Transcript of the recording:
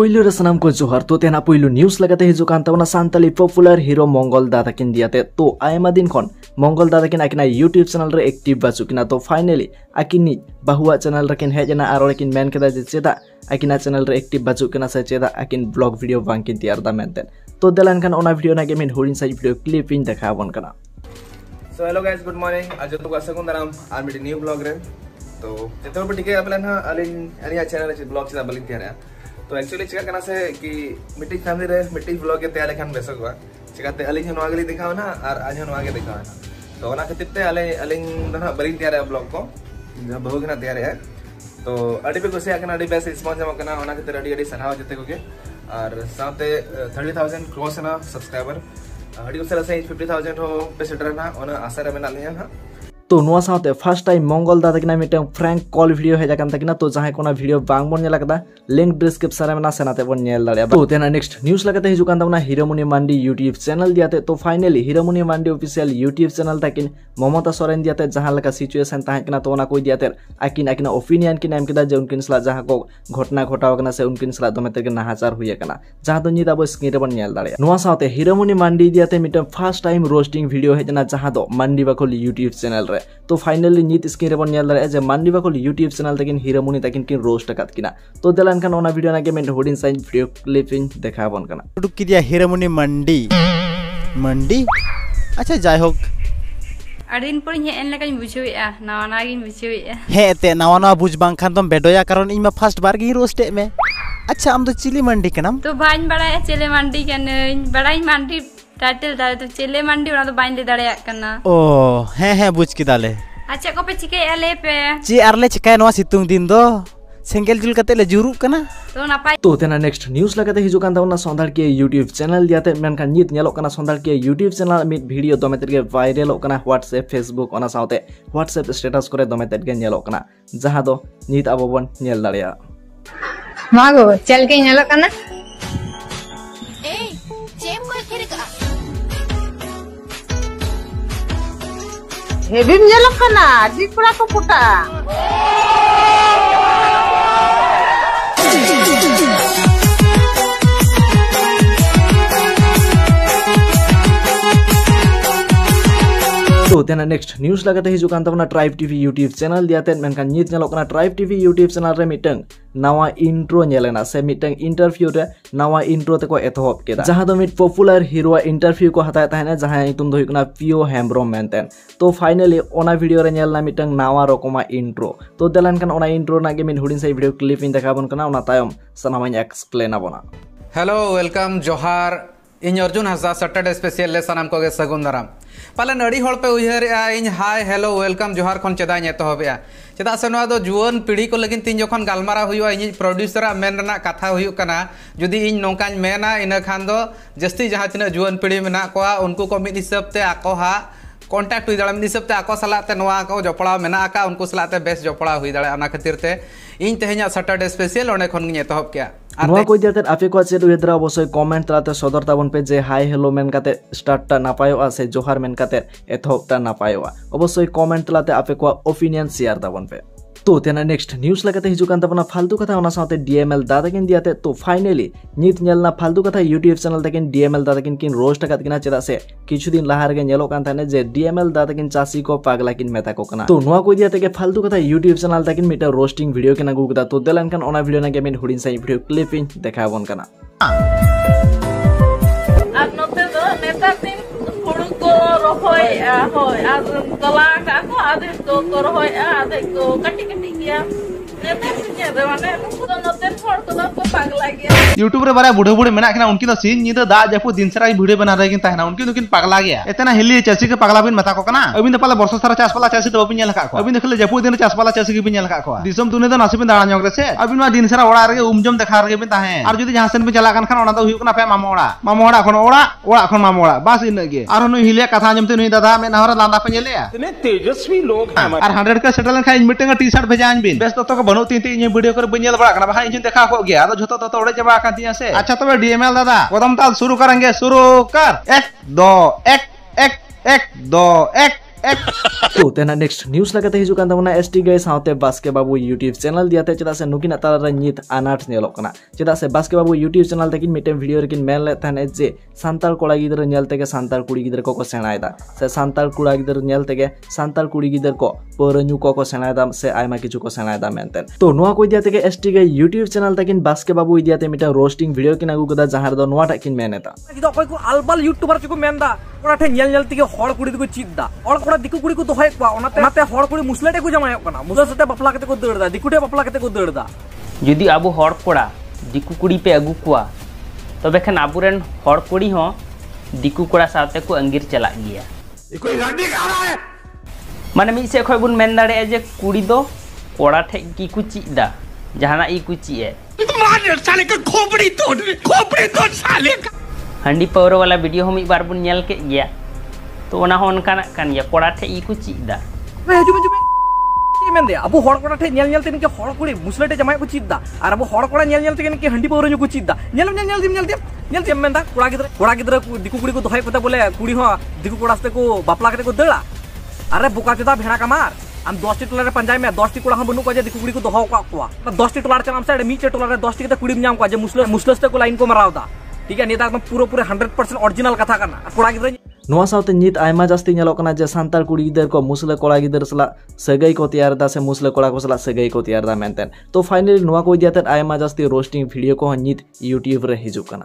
पुइलु र सनम को जोहर तो तेना पुइलु न्यूज लगाते हिजु कांतावना सांताली पॉपुलर हीरो मंगल दादा किन दियाते तो आयमा दिन खन मंगल दादा किन आकिना यूट्यूब चैनल रे एक्टिव बाचुकिना तो फाइनली आकिनी बहुआ चैनल रे किन हेजना आरो किन मेन केदा जे चेदा आकिना चैनल रे एक्टिव बाचुकिना से चेदा आकिन ब्लॉग वीडियो बांकिन तैयार दा मेनतेन तो देलान खान ओना वीडियो ना गेमिन होरिन साइ वीडियो क्लिप इन देखावन कना। So hello guys, good morning. आज तो गासकुन दाराम आर मिडी न्यू ब्लॉग रे तो जेतो पर टिके अपलन हा अलिन चैनल रे ब्लॉग चला बलिन तैयार तो एक्चुअली चिका करना से कि मिट्टी फैमिली रे मिट्टी ब्लॉग के तैयार खान बेसगवा चिकाते अलिन हनो आगे दिखाओ ना और आज हनो आगे दिखाओ ना तो ओना खतिते अलिन दना बलिन तैयार है ब्लॉग को जब बहु गना तैयार है तो अडी पे कुसे आकना अडी बेस रिस्पांस जमा करना ओना के अडी अडी सराव जते को के और साथे 30,000 क्रॉस ना सब्सक्राइबर अडी कुसे से 50,000 हो पे सेटर ना ओना आशा रे मेना लिया ना तो नुआ साथे फर्स्ट टाइम मंगल दादा किना मिटे फ्रैंक कॉल वीडियो हेजा कान तकिना तो जहां कोना वीडियो बांग बोन नेला कदा लिंक डिस्क्रिप्शन रे मेना सेनाते बोन नेल दाड़िया तो तेना नेक्स्ट न्यूज़ लगाते हिजु कान तमना हीरोमुनि मांडी यूट्यूब चैनल दियाते तो फाइनली हीरोमुनि मांडी ऑफिशियल यूट्यूब चैनल तकिन ममता सोरेन दियाते जहां लका सिचुएशन ताहे किना तो ओना कोई दियाते आकिना ओपिनियन किन एम किदा जे उनकिन सला जहां को घटना घटाव कना से उनकिन सला दमे ते नाहाचार हुए कना जहां तो निदा बो स्क्रीन रे बोन नेल दाड़िया नुआ साथे हीरोमुनि मांडी दियाते मिटे फर्स्ट टाइम रोस्टिंग वीडियो हेजना जहां दो मांडी बाखोल यूट्यूब चैनल रे तो फाइनली नीत स्क्रीन रे बोन नेल दाड़िया जे मांडी बाखोल यूट्यूब चैनल तकिन हीरोमुनि तकिन किन रोस्ट कत किना तो देलान खान ओना वीडियो ना गेमेन होडिन साइन वीडियो क्लिप इन देखाबन कना उडुक किदिया हीरोमुनि मंडी अच्छा जाय होक अडिन पर हेन लकाኝ बुझुइया नावानागिन बुझुइया हे ते नावाना बुझ बांग खान तुम बेडोया कारण इमा फर्स्ट बार गी रोस्टे में अच्छा हम तो चिली मंडी कनम तो बाइन बड़ाया चिली मंडी कन बड़ाई मंडी टाइटल दाले तो चिली मंडी उना तो बाइन ले दाड़या कना ओ हे बुझ की दाले अच्छा को पे चिके आले पे ची आरले चिकाय नवा सितुंग दिन दो सेंगेल जुल कते ले जुरुक कना तो नापाय तो तेना नेक्स्ट न्यूज़ लगाते हिजु कान तावना संधाड़ के यूट्यूब चैनल दियाते मेनका नित नेलो कना संधाड़ के यूट्यूब चैनल मित वीडियो दमे तेगे वायरल कना व्हाट्सएप फेसबुक ओना साउते व्हाट्सएप स्टेटस करे दमे तेगे नेलो कना जहां दो नित आबोबन नेल दाड़िया मागो चल के नेलो कना ए जेम को थिरका हेबी नेलो कना दिपुरा को पुटा तो तेना नेक्स्ट न्यूज़ लगाते हिजु कान तावना ट्राइब टीवी यूट्यूब चैनल दियाते मेनका नित नेलो कना ट्राइब टीवी यूट्यूब चैनल रे मिटंग नवा इंट्रो नेलना से मिटंग इंटरव्यू रे नवा इंट्रो ते को एतहब केदा जहां दो मिट पॉपुलर हीरो इंटरव्यू को हताय ताहेना जहां इतुम दो हुकना पियो हेम्ब्रोम मेनतेन तो फाइनली ओना वीडियो रे नेलना मिटंग नवा रकमा इंट्रो तो देलान कान ओना इंट्रो ना गेमिन हुडिन साइ वीडियो क्लिप इन देखाबन कना ओना तायम सनामाय एक्सप्लेन आबोना। हेलो वेलकम जोहार इन अर्जुन हंसदा सैटरडे स्पेशल ले सनाम को गे सगुन दाराम पालन अड़ी हड़ पे उहर इन हाय हेलो वेलकम जोहार खन चेदा एतहबे चेदा से नवा दो जुआन पीढ़ी को लगिन तीन जखन गालमारा हुआ इन प्रोड्यूसर मेन रना कथा हुई कना जुदी इन नौकान मेना इन खान दो जस्ती जहां तिना जुआन पीढ़ी मेना कोआ उनको को मिद हिसाब ते आको हा कॉन्टैक्ट हुई दाड़ा मिद हिसाब ते आको सलाते नवा को जपड़ा मेना का उनको सलाते बेस जपड़ा हुई दाड़ा अना खातिर ते इन तेहना सैटरडे स्पेशल ओने खन एतहब के नवा कोई दियाते आपे को चेद उयद्रा अवश्य कमेंट तलाते सदर ताबन पे जे हाय हेलो मेन काते स्टार्ट ता नापायोआ से जोहार मेन काते एथोप ता नापायोआ अवश्य कमेंट तलाते आपे को ओपिनियन शेयर ताबन पे तो तेना नेक्स्ट न्यूज़ लगाते हिजु कान ताबना फालतू कथा ओना साथे डीएमएल दादा किन दियाते तो फाइनली नित नेलना फालतू कथा यूट्यूब चैनल तकिन डीएमएल दादा किन रोस्ट कत किना चेदा से किछु दिन लाहार गे नेलो कान थाने जे डीएमएल दादा किन चासी को पागला किन मेता को कना तो नुआ को दियाते के फालतू कथा यूट्यूब चैनल तकिन मिटा रोस्टिंग वीडियो किना गुगदा तो देलान कान ओना वीडियो ना गेमिन हुडिन साइ वीडियो क्लिप इन देखाबन कना आप नोते दो नेता दिन हुड़ू को रोहोय होय आज कला का को आधे को रोहोय आधे को कटी कटी किया नेता से दे माने तो नोते छोड़ को पागला गया यूट्यूब रे बारे बुढ़े बुढ़े मेना उनकी तो सीन निदा दा जपु दिन सरा वीडियो बना रहे ताहना उनकी पागला गया इतना हिली चासी के पागला बिन मता को कना अबिन पाला वर्ष सारा चास पाला चासी तो बिन लखा को अबिन देखले जपु दिन चास पाला चासी के बिन लखा को दिसम तुने तो नसीब दाड़ा ñok रे से अबिन मा दिन सरा ओड़ा रे उमजम देखा रे बिन ताहे और जदी जहां सेन पे चला खान ओना तो हुई ना पे मामा खन ओड़ा खन मामा बस इन गे और नु हिलिया कथा जमते नु दादा में नहर लांदा पे लेया इतने तेजस्वी लोग हैं और 100 का सेटल खाइन मिटिंग टी-शर्ट भेजान बिन बेस तो बनो तीन तीन वीडियो कर बनियल बड़ा कना भाई इन देखा को गया तो झोतो तो ओड़े जबा का दिया से अच्छा तो डीएमएल दादा कदम ताल शुरू करेंगे शुरू कर 1 2 1 1 1 2 1 1 तो तेना नेक्स्ट न्यूज़ लगाते हिजू कान तबना एसटी गाय साउते बास्के बाबू यूट्यूब चैनल दियाते चेदा से नुकिन तारा नित अनाट नेलोक कना चेदा से बास्के बाबू यूट्यूब चैनल तकिन मिटे वीडियो रेकिन मेल ले थाने जे सांताल कोड़ा गिदर नेल तेगे सांताल कुड़ी गिदर को सेणायदा से सांताल कुड़ा गिदर नेल तेगे सांताल कुड़ी गिदर को परन्यू को सेणायदा से आयमा किछु को सेणायदा मेनतेन तो नोआ को दियाते के एसटी गाय यूट्यूब चैनल तकिन बास्के बाबू दियाते मिटे रोस्टिंग वीडियो किन आगु कदा जहार दो नोआ टकिन मेनेता किदा अकय को आलबाल यूट्यूबर चको मेनदा कोड़ा ठे नेल तेगे हड़ कुड़ी को चिददा और कोड़ा दिकु कुड़ी को दोहाय को ओनाते हड़ कुड़ी मुसलेटे को जमाय कना मुसला सते बपला कते को दड़दा दिकुटे बपला कते को दड़दा जुदी आबो हड़ कोड़ा दिकु कुड़ी पे अगु कुआ तबे खान आबुरेन हड़ कुड़ी हो दिकु कोड़ा साथे को अंगीर चला गया कोई रंडी का रहा है माने मी से खय बुन मेन दाड़े जे कुड़ी दो कोड़ा ठे की कु चिदा जहाना ई कु ची है मार साले का खोपड़ी तोड़ साले का हंडी पावर वाला वीडियो हम एक बार बुन नेल के गया तो ओना होन काना कान या कोड़ा ठे ई कु चिदा जुमे मेन दे अबो हड़ कोड़ा ठे नेल तेन के हड़ कुड़ी मुसलेटे जमाय को चिदा और अबो हड़ कोड़ा नेल तेन के हंडी पावर को चिदा नेल दिम मेन दा कोड़ा गिदरा दिकु कुड़ी को दोहाय पता बोले कुड़ी हो दिकु कोड़ा से को बापला कते को दड़ा अरे बुका चुदा भेड़ा का मार हम 10 टी टोला रे पंजाय में 10 टी कोड़ा हम बनु को जे दिकु कुड़ी को दोहाव का 10 टी टोला रे चलाम से मीचे टोला रे 10 टी के कुड़ी में नाम को जे मुसलस्ते को लाइन को मरावदा ठीक है नेता एकदम पूरा 100% ओरिजिनल कथा करना कोड़ा गिदरा नोआ साउते नित आयमा जास्ती नेलो कना जे सांताल कुड़ी गिदर को मुसले कोड़ा गिदर सला सगई को तैयार दा से मुसले कोड़ा को सला सगई को तैयार दा मेनतेन तो फाइनली नोआ को दियाते आयमा जास्ती रोस्टिंग वीडियो को नित यूट्यूब रे हिजु कना।